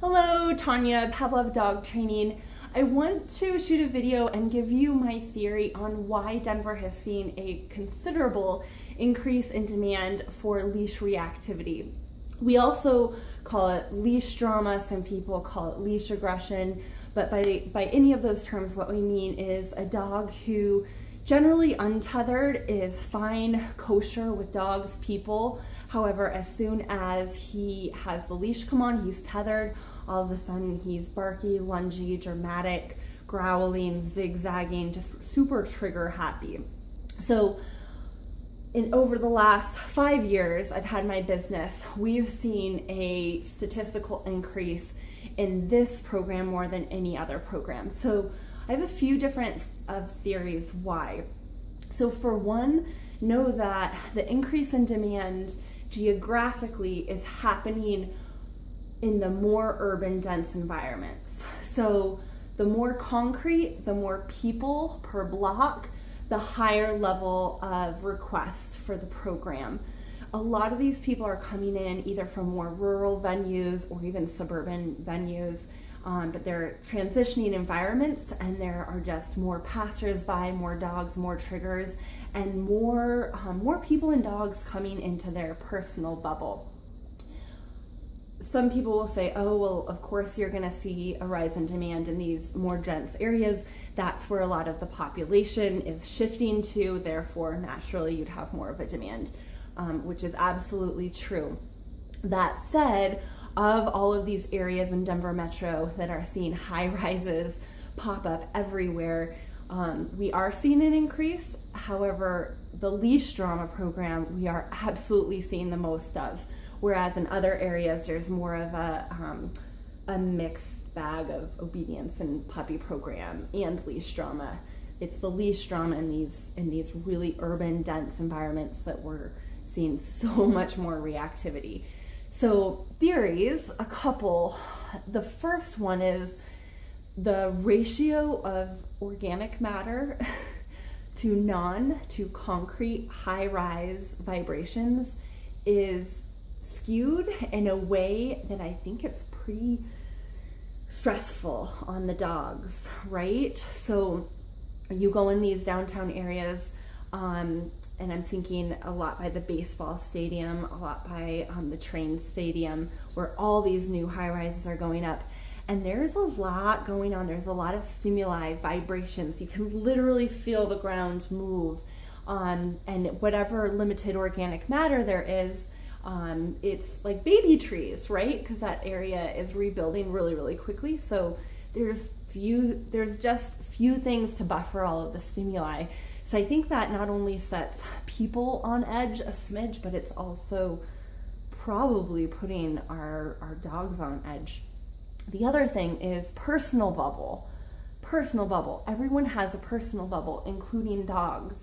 Hello, Tanya, Pavlov Dog Training. I want to shoot a video and give you my theory on why Denver has seen a considerable increase in demand for leash reactivity. We also call it leash drama, some people call it leash aggression, but by any of those terms, what we mean is a dog who generally untethered is fine, kosher with dogs, people. However, as soon as he has the leash come on, he's tethered, all of a sudden he's barky, lungy, dramatic, growling, zigzagging, just super trigger happy. So over the last 5 years I've had my business, we've seen a statistical increase in this program more than any other program. So I have a few different theories why. So for one, know that the increase in demand geographically is happening in the more urban dense environments. So the more concrete, the more people per block, the higher level of request for the program. A lot of these people are coming in either from more rural venues or even suburban venues, but they're transitioning environments and there are just more passers-by, more dogs, more triggers, and more people and dogs coming into their personal bubble. Some people will say, oh, well, of course you're gonna see a rise in demand in these more dense areas. That's where a lot of the population is shifting to, therefore naturally you'd have more of a demand, which is absolutely true. That said, of all of these areas in Denver Metro that are seeing high rises pop up everywhere, we are seeing an increase. However, the leash drama program we are absolutely seeing the most of. Whereas in other areas, there's more of a mixed bag of obedience and puppy program and leash drama. It's the leash drama in these really urban, dense environments that we're seeing so much more reactivity. So theories, a couple. The first one is the ratio of organic matter to concrete high-rise vibrations is skewed in a way that I think it's pretty stressful on the dogs, right? So you go in these downtown areas, and I'm thinking a lot by the baseball stadium, a lot by the train stadium, where all these new high-rises are going up. And there's a lot going on. There's a lot of stimuli, vibrations. You can literally feel the ground move. And whatever limited organic matter there is, it's like baby trees, right? Because that area is rebuilding really, really quickly. So there's just few things to buffer all of the stimuli. So I think that not only sets people on edge a smidge, but it's also probably putting our dogs on edge. The other thing is personal bubble. Personal bubble. Everyone has a personal bubble, including dogs.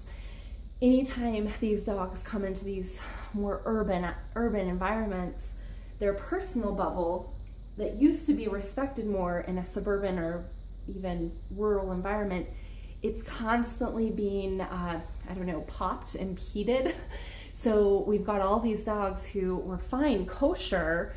Anytime these dogs come into these more urban environments, their personal bubble that used to be respected more in a suburban or even rural environment, it's constantly being, popped, impeded. So we've got all these dogs who were fine, kosher,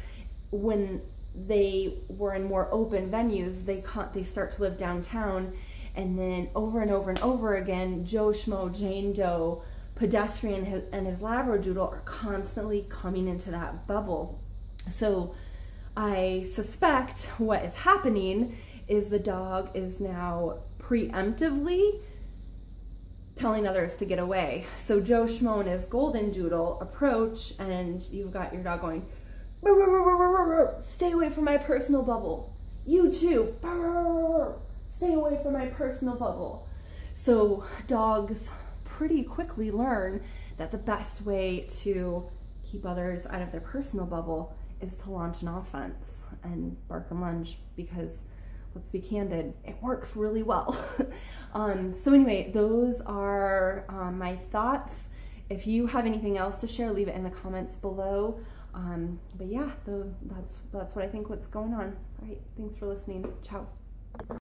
when they were in more open venues. They start to live downtown, and then over and over and over again, Joe Schmo, Jane Doe, pedestrian and his Labradoodle are constantly coming into that bubble. So I suspect what is happening is the dog is now preemptively telling others to get away. So Joe Schmo and his Golden Doodle approach, and you've got your dog going, burr, burr, burr, burr, burr, burr. Stay away from my personal bubble. You too. Burr, burr, burr. Stay away from my personal bubble. So dogs pretty quickly learn that the best way to keep others out of their personal bubble is to launch an offense and bark and lunge, because let's be candid, it works really well. So anyway, those are my thoughts. If you have anything else to share, leave it in the comments below. But yeah, that's what I think what's going on. All right, thanks for listening. Ciao.